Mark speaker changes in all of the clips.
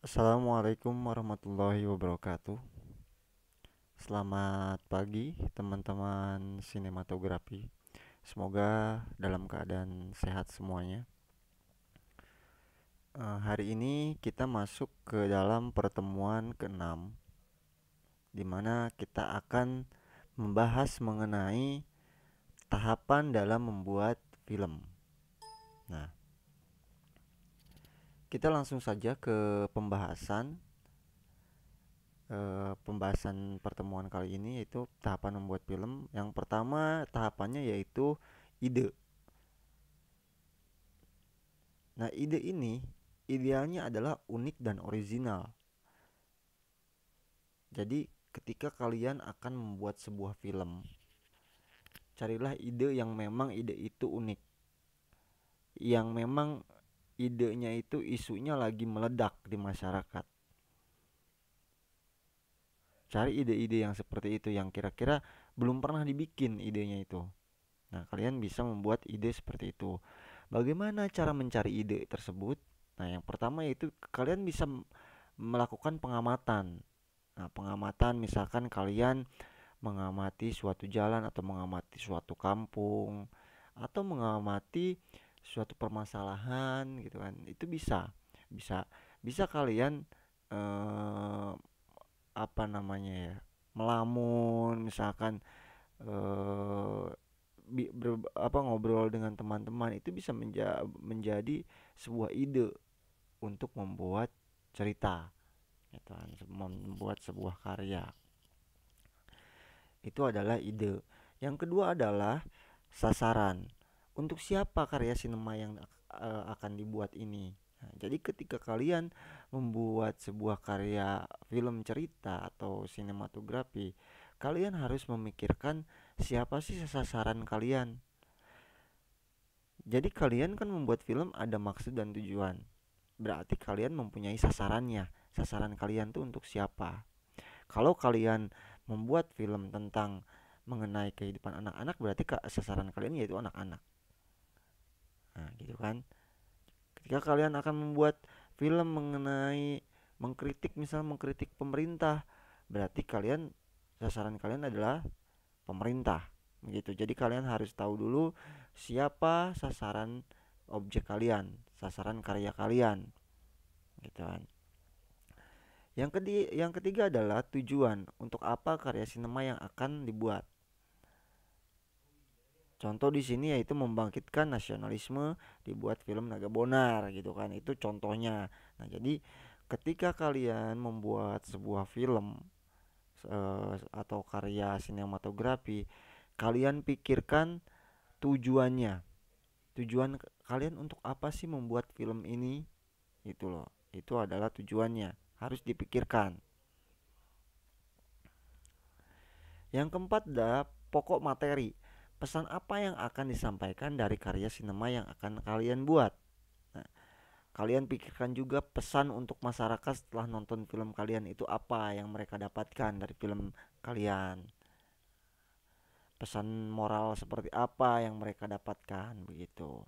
Speaker 1: Assalamualaikum warahmatullahi wabarakatuh. Selamat pagi teman-teman sinematografi. Semoga dalam keadaan sehat semuanya. Hari ini kita masuk ke dalam pertemuan ke-6, di mana kita akan membahas mengenai tahapan dalam membuat film. Nah, kita langsung saja ke pembahasan pertemuan kali ini, yaitu tahapan membuat film. Yang pertama tahapannya yaitu ide. Nah, ide ini idealnya adalah unik dan original. Jadi, ketika kalian akan membuat sebuah film, carilah ide yang memang ide itu unik. Yang memang idenya itu isunya lagi meledak di masyarakat. Cari ide-ide yang seperti itu yang kira-kira belum pernah dibikin idenya itu. Nah, kalian bisa membuat ide seperti itu. Bagaimana cara mencari ide tersebut? Nah, yang pertama yaitu kalian bisa melakukan pengamatan. Nah, pengamatan misalkan kalian mengamati suatu jalan atau mengamati suatu kampung atau mengamati suatu permasalahan gitu kan. Itu bisa. Bisa bisa kalian eh, apa namanya ya? Melamun misalkan eh ngobrol dengan teman-teman itu bisa menjadi sebuah ide untuk membuat cerita gitu kan, membuat sebuah karya. Itu adalah ide. Yang kedua adalah sasaran. Untuk siapa karya sinema yang akan dibuat ini? Nah, jadi ketika kalian membuat sebuah karya film cerita atau sinematografi, kalian harus memikirkan siapa sih sasaran kalian. Jadi kalian kan membuat film ada maksud dan tujuan. Berarti kalian mempunyai sasarannya. Sasaran kalian tuh untuk siapa? Kalau kalian membuat film tentang mengenai kehidupan anak-anak, berarti sasaran kalian yaitu anak-anak. Nah, gitu kan. Ketika kalian akan membuat film mengenai mengkritik pemerintah, berarti sasaran kalian adalah pemerintah. Begitu. Jadi kalian harus tahu dulu siapa sasaran objek kalian, sasaran karya kalian, gitu kan. Yang ketiga adalah tujuan. Untuk apa karya sinema yang akan dibuat? Contoh di sini yaitu membangkitkan nasionalisme, dibuat film Naga Bonar gitu kan. Itu contohnya. Nah, jadi ketika kalian membuat sebuah film atau karya sinematografi, kalian pikirkan tujuannya. Tujuan kalian untuk apa sih membuat film ini? Itu loh. Itu adalah tujuannya. Harus dipikirkan. Yang keempat adalah pokok materi. Pesan apa yang akan disampaikan dari karya sinema yang akan kalian buat? Nah, kalian pikirkan juga pesan untuk masyarakat setelah nonton film kalian itu apa yang mereka dapatkan dari film kalian. Pesan moral seperti apa yang mereka dapatkan begitu.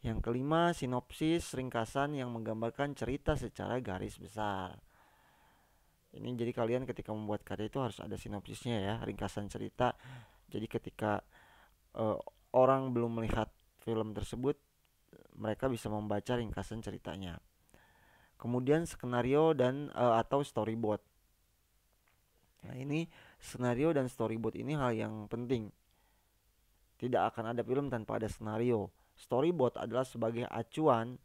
Speaker 1: Yang kelima, sinopsis ringkasan yang menggambarkan cerita secara garis besar. Ini jadi kalian ketika membuat karya itu harus ada sinopsisnya ya, ringkasan cerita. Jadi ketika eh, orang belum melihat film tersebut, mereka bisa membaca ringkasan ceritanya. Kemudian skenario dan atau storyboard. Nah, ini skenario dan storyboard ini hal yang penting. Tidak akan ada film tanpa ada skenario. Storyboard adalah sebagai acuan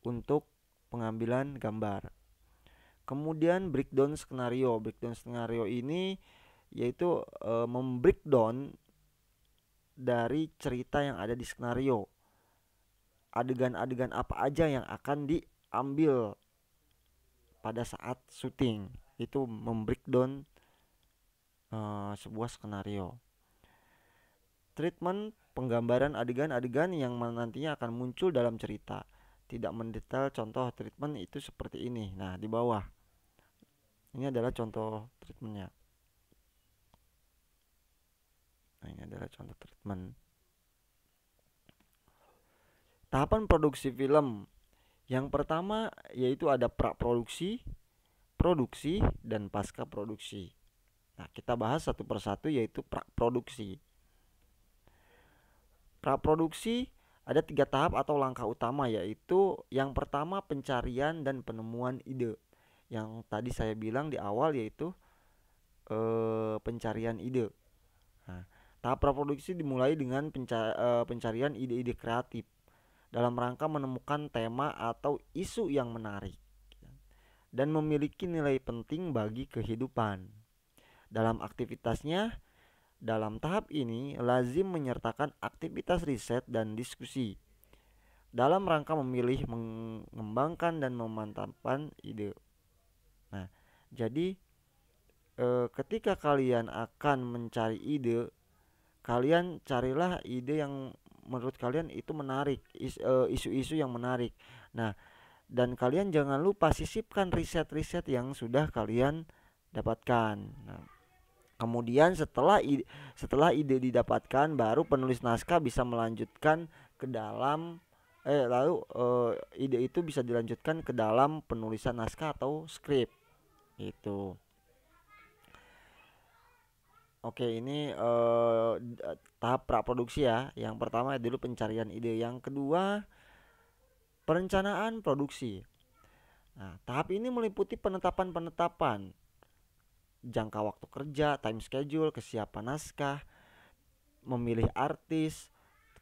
Speaker 1: untuk pengambilan gambar. Kemudian breakdown skenario. Breakdown skenario ini yaitu membreakdown dari cerita yang ada di skenario. Adegan-adegan apa aja yang akan diambil pada saat syuting. Itu membreakdown sebuah skenario. Treatment penggambaran adegan-adegan yang nantinya akan muncul dalam cerita. Tidak mendetail contoh treatment itu seperti ini. Nah, di bawah. Ini adalah contoh treatmentnya. Nah, ini adalah contoh treatment. Tahapan produksi film. Yang pertama yaitu ada praproduksi, produksi, dan pasca produksi. Nah, kita bahas satu persatu yaitu praproduksi. Praproduksi ada 3 tahap atau langkah utama, yaitu yang pertama pencarian dan penemuan ide. Yang tadi saya bilang di awal yaitu pencarian ide. Nah, tahap praproduksi dimulai dengan pencarian ide-ide kreatif dalam rangka menemukan tema atau isu yang menarik dan memiliki nilai penting bagi kehidupan. Dalam aktivitasnya, dalam tahap ini lazim menyertakan aktivitas riset dan diskusi dalam rangka memilih, mengembangkan, dan memantapkan ide. Nah, jadi ketika kalian akan mencari ide, kalian carilah ide yang menurut kalian itu menarik, isu-isu yang menarik. Nah, dan kalian jangan lupa sisipkan riset-riset yang sudah kalian dapatkan. Nah, kemudian setelah ide didapatkan, baru penulis naskah bisa melanjutkan ke dalam lalu ide itu bisa dilanjutkan ke dalam penulisan naskah atau skrip. Itu. Oke, ini tahap praproduksi ya. Yang pertama dulu pencarian ide, yang kedua perencanaan produksi. Nah, tahap ini meliputi penetapan jangka waktu kerja, time schedule, kesiapan naskah, memilih artis,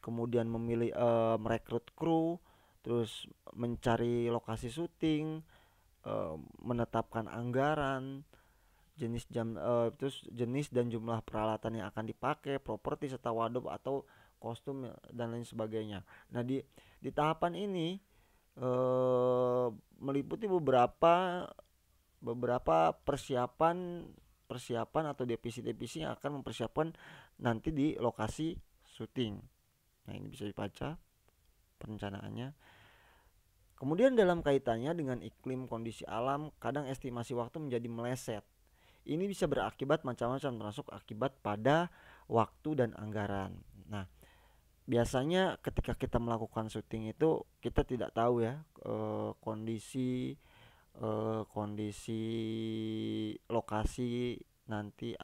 Speaker 1: kemudian memilih merekrut kru, terus mencari lokasi syuting, menetapkan anggaran, terus jenis dan jumlah peralatan yang akan dipakai, properti serta wardrobe atau kostum dan lain sebagainya. Nah, di tahapan ini meliputi beberapa persiapan atau divisi-divisi yang akan mempersiapkan nanti di lokasi syuting. Nah, ini bisa dibaca perencanaannya. Kemudian dalam kaitannya dengan iklim kondisi alam, kadang estimasi waktu menjadi meleset. Ini bisa berakibat macam-macam, termasuk akibat pada waktu dan anggaran. Nah, biasanya ketika kita melakukan syuting itu kita tidak tahu ya kondisi lokasi nanti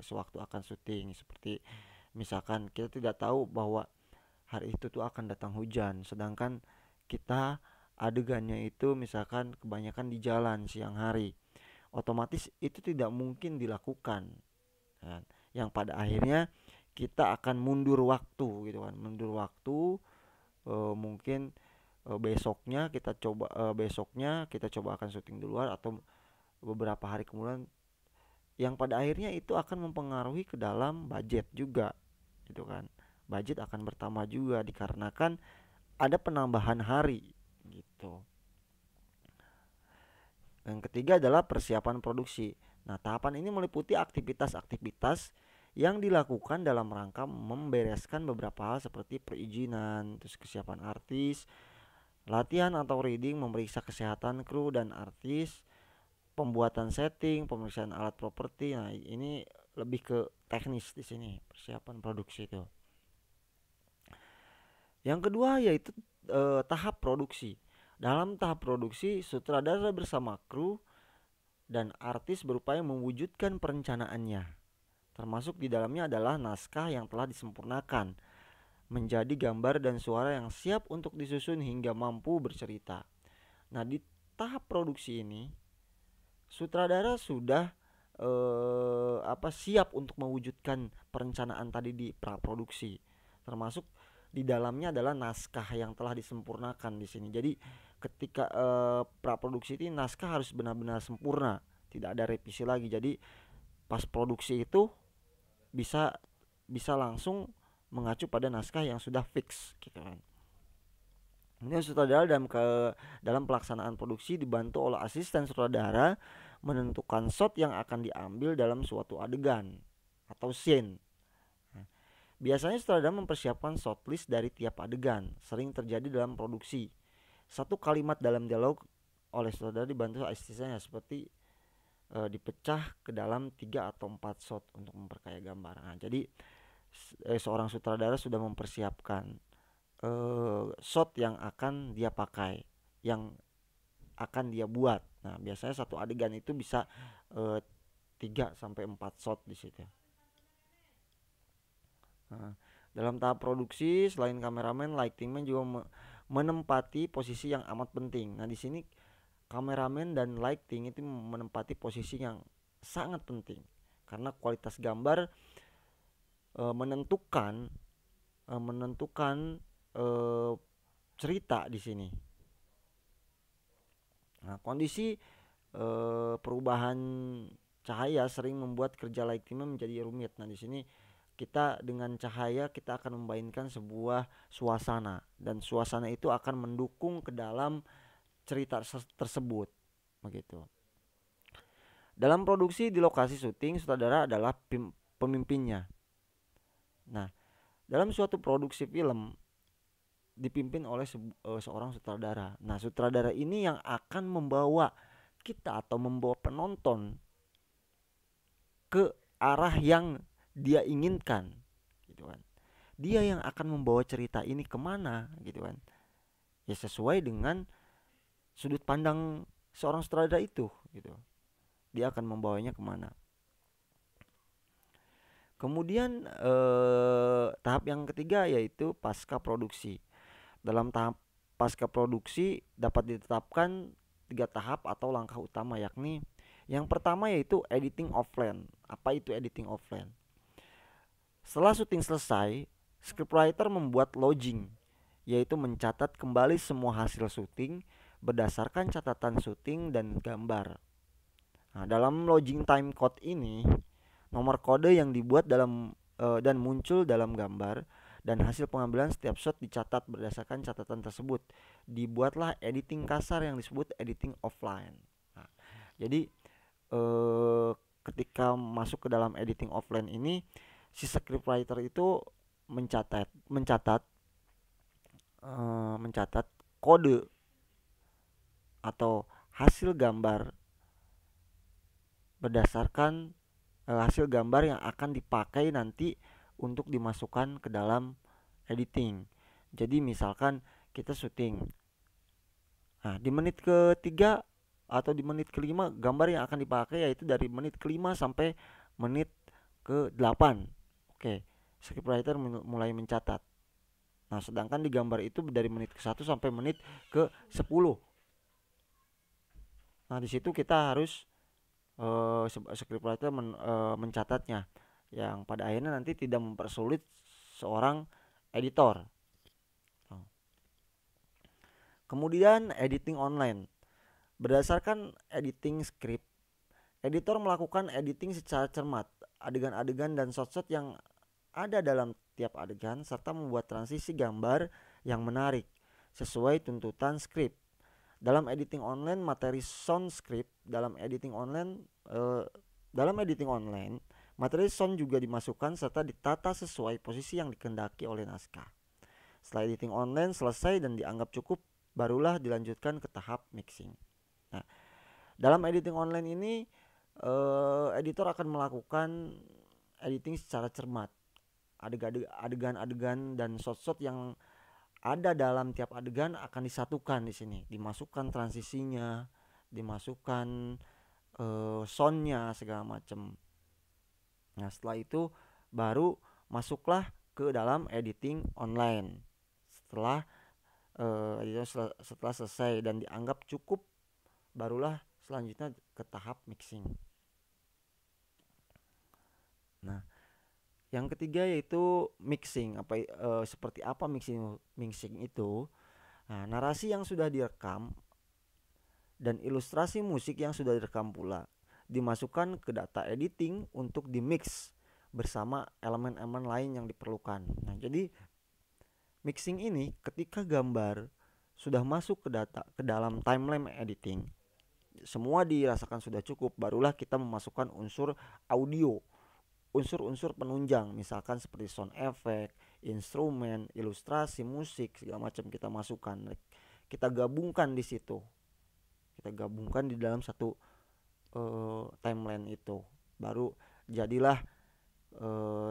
Speaker 1: sewaktu akan syuting. Seperti misalkan kita tidak tahu bahwa hari itu tuh akan datang hujan, sedangkan kita adegannya itu misalkan kebanyakan di jalan siang hari, otomatis itu tidak mungkin dilakukan kan? Yang pada akhirnya kita akan mundur waktu gitu kan, mundur waktu. Mungkin besoknya kita coba akan syuting di luar, atau beberapa hari kemudian, yang pada akhirnya itu akan mempengaruhi ke dalam budget juga gitu kan. Budget akan bertambah juga dikarenakan ada penambahan hari gitu. Yang ketiga adalah persiapan produksi. Nah, tahapan ini meliputi aktivitas-aktivitas yang dilakukan dalam rangka membereskan beberapa hal seperti perizinan, terus kesiapan artis, latihan atau reading, memeriksa kesehatan kru dan artis, pembuatan setting, pemeriksaan alat properti. Nah, ini lebih ke teknis di sini persiapan produksi itu. Yang kedua yaitu tahap produksi. Dalam tahap produksi, sutradara bersama kru dan artis berupaya mewujudkan perencanaannya. Termasuk di dalamnya adalah naskah yang telah disempurnakan menjadi gambar dan suara yang siap untuk disusun hingga mampu bercerita. Nah, di tahap produksi ini sutradara sudah siap untuk mewujudkan perencanaan tadi di praproduksi. Termasuk di dalamnya adalah naskah yang telah disempurnakan di sini. Jadi ketika praproduksi ini naskah harus benar-benar sempurna, tidak ada revisi lagi. Jadi pas produksi itu bisa langsung mengacu pada naskah yang sudah fix gitu kan. Ini sutradara dalam pelaksanaan produksi dibantu oleh asisten sutradara menentukan shot yang akan diambil dalam suatu adegan atau scene. Biasanya sutradara mempersiapkan shot list dari tiap adegan. Sering terjadi dalam produksi. Satu kalimat dalam dialog oleh sutradara dibantu asistennya, seperti dipecah ke dalam 3 atau 4 shot untuk memperkaya gambar. Nah, jadi seorang sutradara sudah mempersiapkan shot yang akan dia pakai yang akan dia buat. Nah, biasanya satu adegan itu bisa 3 sampai 4 shot di situ. Nah, dalam tahap produksi selain kameramen, lightingman juga menempati posisi yang amat penting. Nah, di sini kameramen dan lighting itu menempati posisi yang sangat penting karena kualitas gambar menentukan menentukan cerita di sini. Nah, kondisi perubahan cahaya sering membuat kerja lighting menjadi rumit. Nah, di sini kita dengan cahaya kita akan memainkan sebuah suasana dan suasana itu akan mendukung ke dalam cerita tersebut begitu. Dalam produksi di lokasi syuting, sutradara adalah pemimpinnya. Nah, dalam suatu produksi film dipimpin oleh seorang sutradara. Nah, sutradara ini yang akan membawa kita atau membawa penonton ke arah yang dia inginkan, gitu kan. Dia yang akan membawa cerita ini kemana, gitu kan. Ya sesuai dengan sudut pandang seorang sutradara itu, gitu. Dia akan membawanya kemana. Kemudian tahap yang ketiga yaitu pasca produksi. Dalam tahap pasca produksi dapat ditetapkan 3 tahap atau langkah utama, yakni yang pertama yaitu editing offline. Apa itu editing offline? Setelah syuting selesai, scriptwriter membuat logging, yaitu mencatat kembali semua hasil syuting berdasarkan catatan syuting dan gambar. Nah, dalam logging time code ini, nomor kode yang dibuat dan muncul dalam gambar dan hasil pengambilan setiap shot dicatat berdasarkan catatan tersebut. Dibuatlah editing kasar yang disebut editing offline. Nah, jadi ketika masuk ke dalam editing offline ini, si scriptwriter itu mencatat kode atau hasil gambar berdasarkan hasil gambar yang akan dipakai nanti untuk dimasukkan ke dalam editing. Jadi misalkan kita syuting, nah di menit ketiga atau di menit kelima gambar yang akan dipakai yaitu dari menit kelima sampai menit ke-8. Oke, scriptwriter mulai mencatat. Nah, sedangkan di gambar itu dari menit ke-1 sampai menit ke-10. Nah, di situ kita harus scriptwriter mencatatnya, yang pada akhirnya nanti tidak mempersulit seorang editor. Kemudian editing online. Berdasarkan editing script, editor melakukan editing secara cermat adegan-adegan dan shot-shot yang ada dalam tiap adegan serta membuat transisi gambar yang menarik sesuai tuntutan script. Dalam editing online, materi sound script dalam editing online materi sound juga dimasukkan serta ditata sesuai posisi yang dikehendaki oleh naskah. Setelah editing online selesai dan dianggap cukup, barulah dilanjutkan ke tahap mixing. Nah, dalam editing online ini editor akan melakukan editing secara cermat. Adegan-adegan dan shot-shot yang ada dalam tiap adegan akan disatukan di sini, dimasukkan transisinya, dimasukkan soundnya segala macam. Nah, setelah itu baru masuklah ke dalam editing online. Setelah selesai dan dianggap cukup, barulah selanjutnya ke tahap mixing. Nah, yang ketiga yaitu mixing. Seperti apa mixing itu? Nah, narasi yang sudah direkam dan ilustrasi musik yang sudah direkam pula dimasukkan ke data editing untuk dimix bersama elemen-elemen lain yang diperlukan. Nah, jadi mixing ini ketika gambar sudah masuk ke dalam timeline editing, semua dirasakan sudah cukup, barulah kita memasukkan unsur audio, unsur-unsur penunjang, misalkan seperti sound effect, instrumen, ilustrasi, musik, segala macam kita masukkan. Kita gabungkan di situ. Kita gabungkan di dalam satu timeline itu. Baru jadilah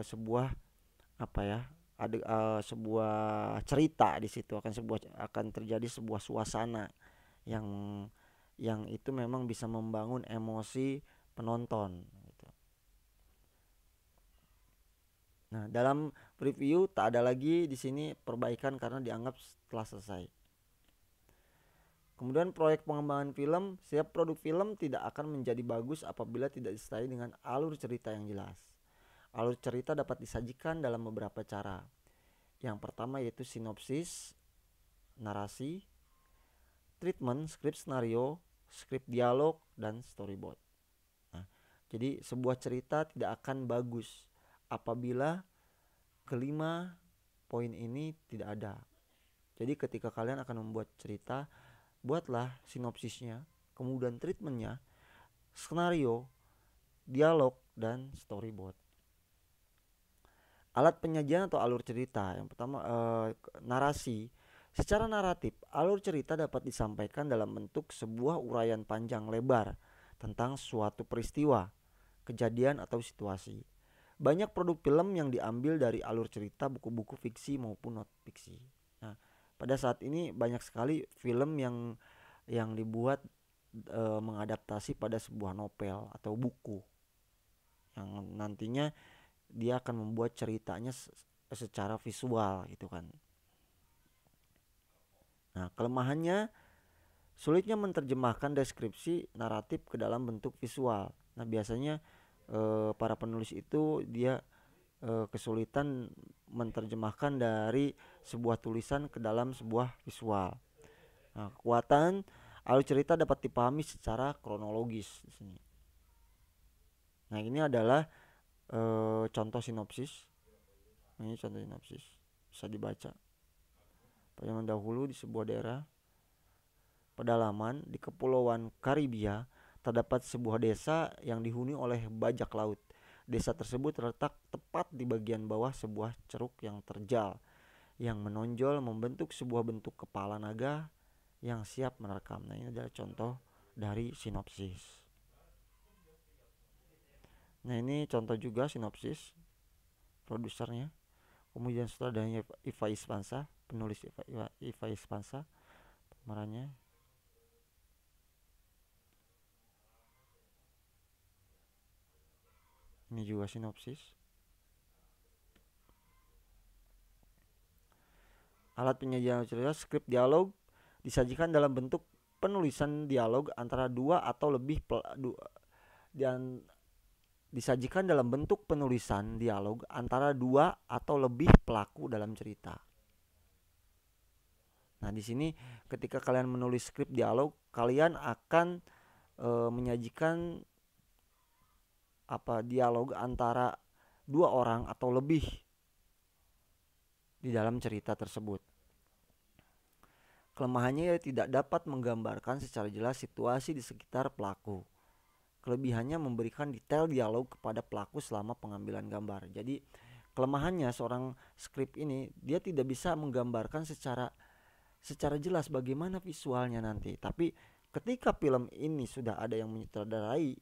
Speaker 1: sebuah sebuah cerita di situ, akan terjadi sebuah suasana yang itu memang bisa membangun emosi penonton gitu. Nah, dalam review tak ada lagi di sini perbaikan karena dianggap telah selesai. Kemudian proyek pengembangan film, setiap produk film tidak akan menjadi bagus apabila tidak disertai dengan alur cerita yang jelas. Alur cerita dapat disajikan dalam beberapa cara. Yang pertama yaitu sinopsis, narasi, treatment, skrip skenario, skrip dialog, dan storyboard. Nah, jadi sebuah cerita tidak akan bagus apabila kelima poin ini tidak ada. Jadi ketika kalian akan membuat cerita, buatlah sinopsisnya, kemudian treatmentnya, skenario, dialog, dan storyboard. Alat penyajian atau alur cerita. Yang pertama narasi. Secara naratif, alur cerita dapat disampaikan dalam bentuk sebuah uraian panjang lebar tentang suatu peristiwa, kejadian atau situasi. Banyak produk film yang diambil dari alur cerita buku-buku fiksi maupun non fiksi. Nah, pada saat ini banyak sekali film yang dibuat mengadaptasi pada sebuah novel atau buku yang nantinya dia akan membuat ceritanya secara visual gitu kan. Nah, kelemahannya sulitnya menerjemahkan deskripsi naratif ke dalam bentuk visual. Nah, biasanya para penulis itu dia kesulitan menerjemahkan dari sebuah tulisan ke dalam sebuah visual. Nah, kekuatan alur cerita dapat dipahami secara kronologis di sini. Nah, ini adalah contoh sinopsis. Ini contoh sinopsis bisa dibaca. Pada zaman dahulu di sebuah daerah pedalaman di Kepulauan Karibia terdapat sebuah desa yang dihuni oleh bajak laut. Desa tersebut terletak tepat di bagian bawah sebuah ceruk yang terjal yang menonjol membentuk sebuah bentuk kepala naga yang siap menerkam. Nah, ini adalah contoh dari sinopsis. Nah, ini contoh juga sinopsis produsernya. Kemudian sutradaranya Iva Ispansa, penulis Iva Ispansa, pemerannya. Ini juga sinopsis. Alat penyajian cerita, skrip dialog disajikan dalam bentuk penulisan dialog antara dua atau lebih dan disajikan dalam bentuk penulisan dialog antara dua atau lebih pelaku dalam cerita. Nah, di sini ketika kalian menulis skrip dialog, kalian akan menyajikan dialog antara dua orang atau lebih di dalam cerita tersebut. Kelemahannya tidak dapat menggambarkan secara jelas situasi di sekitar pelaku. Kelebihannya memberikan detail dialog kepada pelaku selama pengambilan gambar. Jadi kelemahannya seorang skrip ini, dia tidak bisa menggambarkan secara jelas bagaimana visualnya nanti. Tapi ketika film ini sudah ada yang menyutradarai,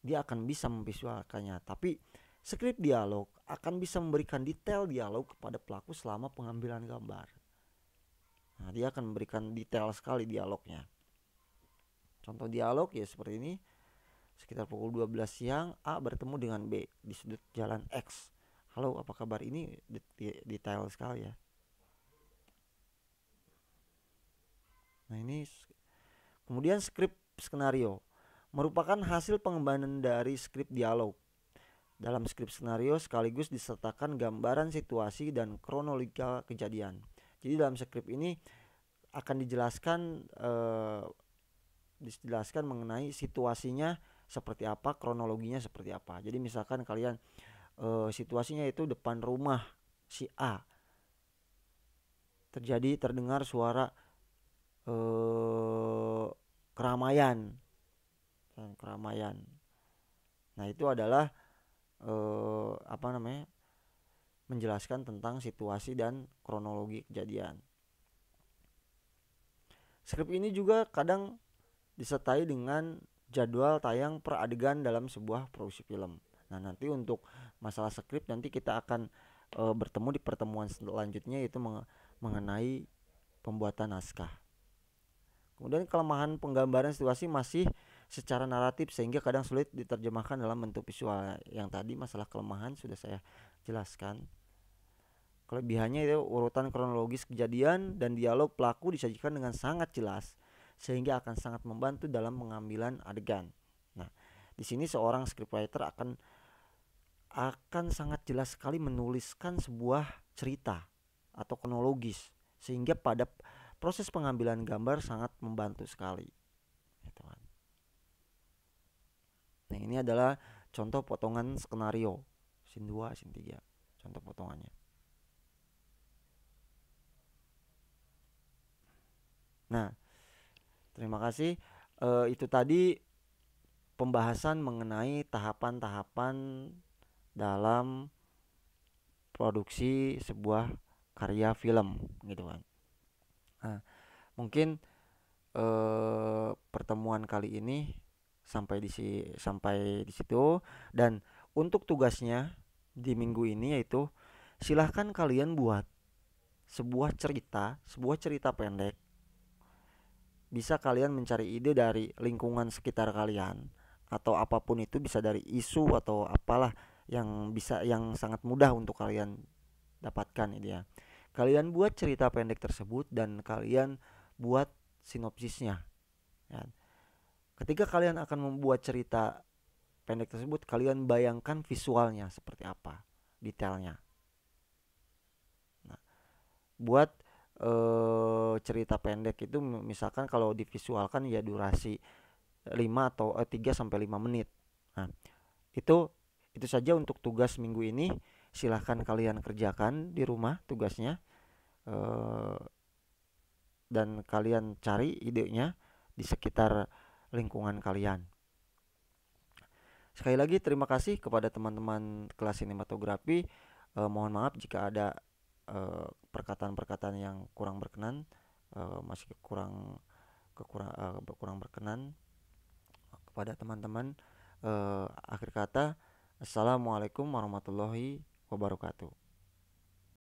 Speaker 1: dia akan bisa memvisualkannya. Tapi skrip dialog akan bisa memberikan detail dialog kepada pelaku selama pengambilan gambar. Nah, dia akan memberikan detail sekali dialognya. Contoh dialog ya seperti ini. Sekitar pukul 12 siang, A bertemu dengan B di sudut jalan X. Halo, apa kabar? Ini detail sekali ya. Nah, ini kemudian skrip skenario merupakan hasil pengembangan dari skrip dialog. Dalam skrip skenario sekaligus disertakan gambaran situasi dan kronologika kejadian. Jadi dalam skrip ini akan dijelaskan mengenai situasinya seperti apa, kronologinya seperti apa. Jadi misalkan kalian situasinya itu depan rumah si A, terdengar suara keramaian. Nah, itu adalah menjelaskan tentang situasi dan kronologi kejadian. Skrip ini juga kadang disertai dengan jadwal tayang per adegan dalam sebuah produksi film. Nah, nanti untuk masalah skrip nanti kita akan bertemu di pertemuan selanjutnya, yaitu mengenai pembuatan naskah. Kemudian kelemahan penggambaran situasi masih secara naratif sehingga kadang sulit diterjemahkan dalam bentuk visual. Yang tadi masalah kelemahan sudah saya jelaskan. Kelebihannya itu urutan kronologis kejadian dan dialog pelaku disajikan dengan sangat jelas sehingga akan sangat membantu dalam pengambilan adegan. Nah, di sini seorang scriptwriter akan sangat jelas sekali menuliskan sebuah cerita atau kronologis sehingga pada proses pengambilan gambar sangat membantu sekali. Gitu kan. Nah, ini adalah contoh potongan skenario scene 2, scene 3. Contoh potongannya. Nah, terima kasih. Itu tadi pembahasan mengenai tahapan-tahapan dalam produksi sebuah karya film gitu kan. Nah, mungkin pertemuan kali ini sampai di situ, dan untuk tugasnya di minggu ini yaitu silahkan kalian buat sebuah cerita pendek. Bisa kalian mencari ide dari lingkungan sekitar kalian atau apapun itu, bisa dari isu atau apalah yang sangat mudah untuk kalian dapatkan ide ya. Kalian buat cerita pendek tersebut dan kalian buat sinopsisnya ya. Ketika kalian akan membuat cerita pendek tersebut, kalian bayangkan visualnya seperti apa, detailnya. Nah, buat cerita pendek itu misalkan kalau divisualkan ya durasi 5 atau 3 sampai 5 menit. Nah, itu saja untuk tugas minggu ini. Silahkan kalian kerjakan di rumah tugasnya, dan kalian cari idenya di sekitar lingkungan kalian. Sekali lagi terima kasih kepada teman-teman kelas sinematografi. Mohon maaf jika ada perkataan-perkataan yang kurang berkenan, masih kurang berkenan kepada teman-teman. Akhir kata, assalamualaikum warahmatullahi wabarakatuh.